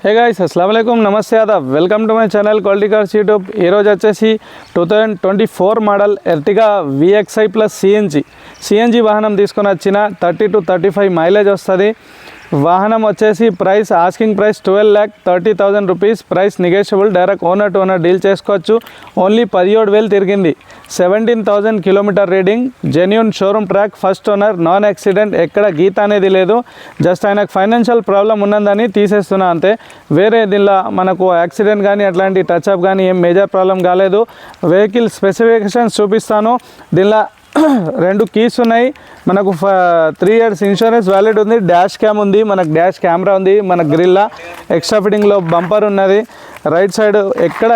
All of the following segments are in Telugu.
హే గైస్ అస్సలాము అలైకుం నమస్తే ఆదాబ్ welcome to my channel quality cars YouTube. ఈరోజు వచ్చేసి 2024 model Ertiga VXI plus CNG వాహనం తీసుకొని వచ్చిన 30 to 35 మైలేజ్ వస్తుంది. వాహనం వచ్చేసి price asking price 12,30,000 rupees. Price negotiable. Direct owner to owner deal చేసుకోవచ్చు. ఓన్లీ 17,000 తిరిగింది. 17,000 kilometre reading. Genuine showroom track, first owner, non accident, ఎక్కడ గీత అనేది లేదు. జస్ట్ ఆయనకు ఫైనాన్షియల్ ప్రాబ్లం ఉన్నదని తీసేస్తున్నా అంతే. వేరే దీనిలో మనకు యాక్సిడెంట్ కానీ అట్లాంటి టచ్అప్ కానీ ఏం మేజర్ ప్రాబ్లం కాలేదు. వెహికల్ స్పెసిఫికేషన్స్ చూపిస్తాను. దీనిలో 2 కీస్ ఉన్నాయి. మనకు 3 years ఇన్సూరెన్స్ వ్యాలిడ్ ఉంది. డాష్ క్యామ్ ఉంది, మనకు డాష్ కెమెరా ఉంది. మన గ్రిల్లా ఎక్స్ట్రా ఫిట్టింగ్లో బంపర్ ఉన్నది. రైట్ సైడ్ ఎక్కడ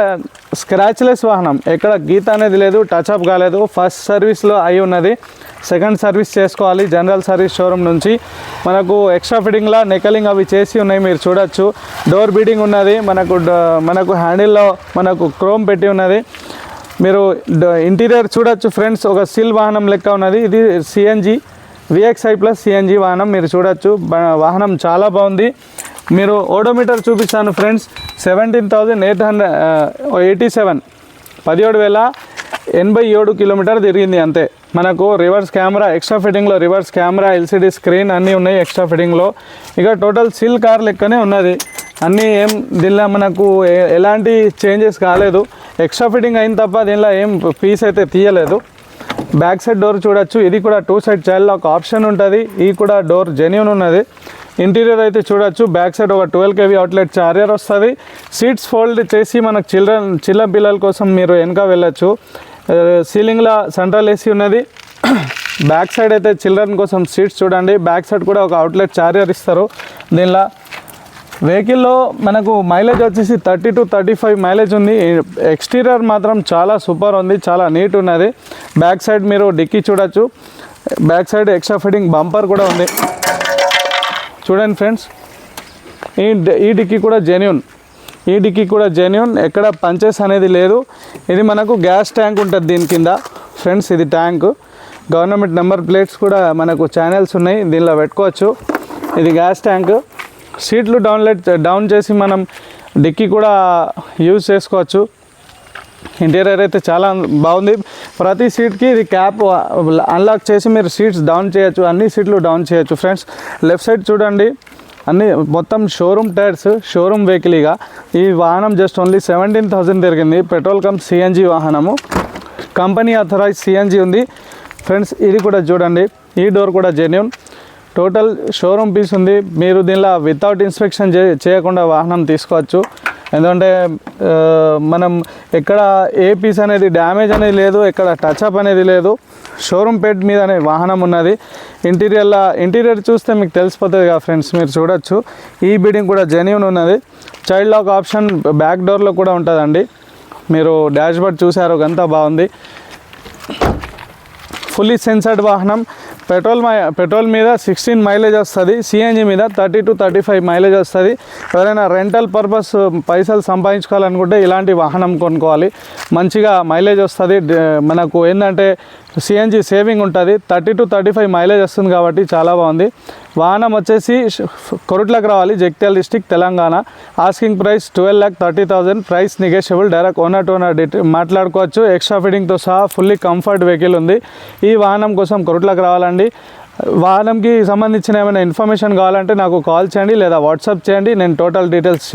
స్క్రాచ్లెస్ వాహనం, ఎక్కడ గీత అనేది లేదు, టచ్అప్ కాలేదు. ఫస్ట్ సర్వీస్లో అయి ఉన్నది. సెకండ్ సర్వీస్ చేసుకోవాలి జనరల్ సర్వీస్ షోరూమ్ నుంచి. మనకు ఎక్స్ట్రా ఫిట్టింగ్లా నెకలింగ్ అవి చేసి ఉన్నాయి, మీరు చూడొచ్చు. డోర్ బీడింగ్ ఉన్నది. మనకు హ్యాండిల్లో మనకు క్రోమ్ పెట్టి ఉన్నది. మీరు ఇంటీరియర్ చూడొచ్చు ఫ్రెండ్స్. ఒక సిల్ వాహనం లెక్క ఉన్నది. ఇది సిఎన్జి VXI ప్లస్ సిఎన్జి వాహనం, మీరు చూడొచ్చు. వాహనం చాలా బాగుంది. మీరు ఓడోమీటర్ చూపిస్తాను ఫ్రెండ్స్. 17,887 17,087 కిలోమీటర్ తిరిగింది అంతే. మనకు రివర్స్ కెమెరా, ఎక్స్ట్రా ఫిట్టింగ్లో రివర్స్ కెమెరా, LCD స్క్రీన్ అన్నీ ఉన్నాయి ఎక్స్ట్రా ఫిట్టింగ్లో. ఇక టోటల్ సిల్ కార్ లెక్కనే ఉన్నది. అన్నీ ఏం దీనిలో మనకు ఎలాంటి చేంజెస్ కాలేదు. ఎక్స్ట్రా ఫిట్టింగ్ అయిన తప్ప దీనిలో ఏం పీస్ అయితే తీయలేదు. బ్యాక్ సైడ్ డోర్ చూడొచ్చు. ఇది కూడా 2 side చైల్డ్ లాక్ ఆప్షన్ ఉంటుంది. ఇది కూడా డోర్ జెన్యూన్ ఉన్నది. ఇంటీరియర్ అయితే చూడొచ్చు. బ్యాక్ సైడ్ ఒక 12 kV అవుట్లెట్ చార్జర్ వస్తుంది. సీట్స్ ఫోల్డ్ చేసి మనకు చిన్న పిల్లల కోసం మీరు వెనక వెళ్ళచ్చు. సీలింగ్లో సెంట్రల్ AC ఉన్నది. బ్యాక్ సైడ్ అయితే చిల్డ్రన్ కోసం సీట్స్ చూడండి. బ్యాక్ సైడ్ కూడా ఒక అవుట్లెట్ చార్జర్ ఇస్తారు. దీనిలో వెహికల్లో మనకు మైలేజ్ వచ్చేసి 30 to 35 మైలేజ్ ఉంది. ఎక్స్టీరియర్ మాత్రం చాలా సూపర్ ఉంది, చాలా నీట్ ఉన్నది. బ్యాక్ సైడ్ మీరు డిక్కీ చూడొచ్చు. Back side extra fitting bumper కూడా ఉంది. చూడండి ఫ్రెండ్స్. ఈ డిక్కీ కూడా జెన్యూన్. ఎక్కడ పంచెస్ అనేది లేదు. ఇది మనకు గ్యాస్ ట్యాంక్ ఉంటుంది దీని కింద ఫ్రెండ్స్. ఇది ట్యాంక్. గవర్నమెంట్ నెంబర్ ప్లేట్స్ కూడా మనకు ఛానల్స్ ఉన్నాయి, దీనిలో పెట్టుకోవచ్చు. ఇది గ్యాస్ ట్యాంక్. సీట్లు డౌన్ చేసి మనం డిక్కీ కూడా యూజ్ చేసుకోవచ్చు. ఇంటీరియర్ అయితే చాలా బాగుంది. ప్రతి సీట్కి ఇది క్యాప్ అన్లాక్ చేసి మీరు సీట్స్ డౌన్ చేయొచ్చు. అన్ని సీట్లు డౌన్ చేయొచ్చు ఫ్రెండ్స్. లెఫ్ట్ సైడ్ చూడండి. అన్నీ మొత్తం షోరూమ్ టైర్స్, షోరూమ్ వెహికల్గా. ఈ వాహనం జస్ట్ ఓన్లీ 17,000 తిరిగింది. పెట్రోల్ కమ్ సిఎన్జి వాహనము. కంపెనీ అథరైజ్ సిఎన్జి ఉంది ఫ్రెండ్స్. ఇది కూడా చూడండి. ఈ డోర్ కూడా జెన్యూన్. టోటల్ షోరూమ్ పీస్ ఉంది. మీరు దీనిలో వితౌట్ ఇన్స్పెక్షన్ చేయకుండా వాహనం తీసుకోవచ్చు. ఎందుకంటే మనం ఎక్కడ ఏ పీస్ అనేది డ్యామేజ్ అనేది లేదు, ఎక్కడ టచ్అప్ అనేది లేదు. షోరూమ్ పేట్ మీదనే వాహనం ఉన్నది. ఇంటీరియర్ చూస్తే మీకు తెలిసిపోతుంది కదా ఫ్రెండ్స్, మీరు చూడొచ్చు. ఈ బీడింగ్ కూడా జెన్యూన్ ఉన్నది. చైల్డ్ లాక్ ఆప్షన్ బ్యాక్ డోర్లో కూడా ఉంటుందండి. మీరు డాష్ బోర్డ్ చూసారు, అంతా బాగుంది. ఫుల్లీ సెన్సర్డ్ వాహనం. పెట్రోల్ మీద 16 మైలేజ్ వస్తుంది. సిఎన్జి మీద 30 to 35 మైలేజ్ వస్తుంది. ఎవరైనా రెంటల్ పర్పస్ పైసలు సంపాదించుకోవాలనుకుంటే ఇలాంటి వాహనం కొనుక్కోవాలి. మంచిగా మైలేజ్ వస్తుంది. మనకు ఏంటంటే సిఎన్జి సేవింగ్ ఉంటుంది. 30 to 35 మైలేజ్ వస్తుంది కాబట్టి చాలా బాగుంది. వాహనం వచ్చేసి కొరుట్లకు రావాలి, Jagtial district, Telangana. Asking price 12,30,000. Price negotiable. Direct owner to owner మాట్లాడుకోవచ్చు. ఎక్స్ట్రా ఫిట్టింగ్తో సహా ఫుల్లీ కంఫర్ట్ వెహికల్ ఉంది. ఈ వాహనం కోసం కొరుట్లకు రావాలండి. వాహనంకి సంబంధించిన ఏమైనా ఇన్ఫర్మేషన్ కావాలంటే నాకు కాల్ చేయండి లేదా వాట్సాప్ చేయండి. నేను టోటల్ డీటెయిల్స్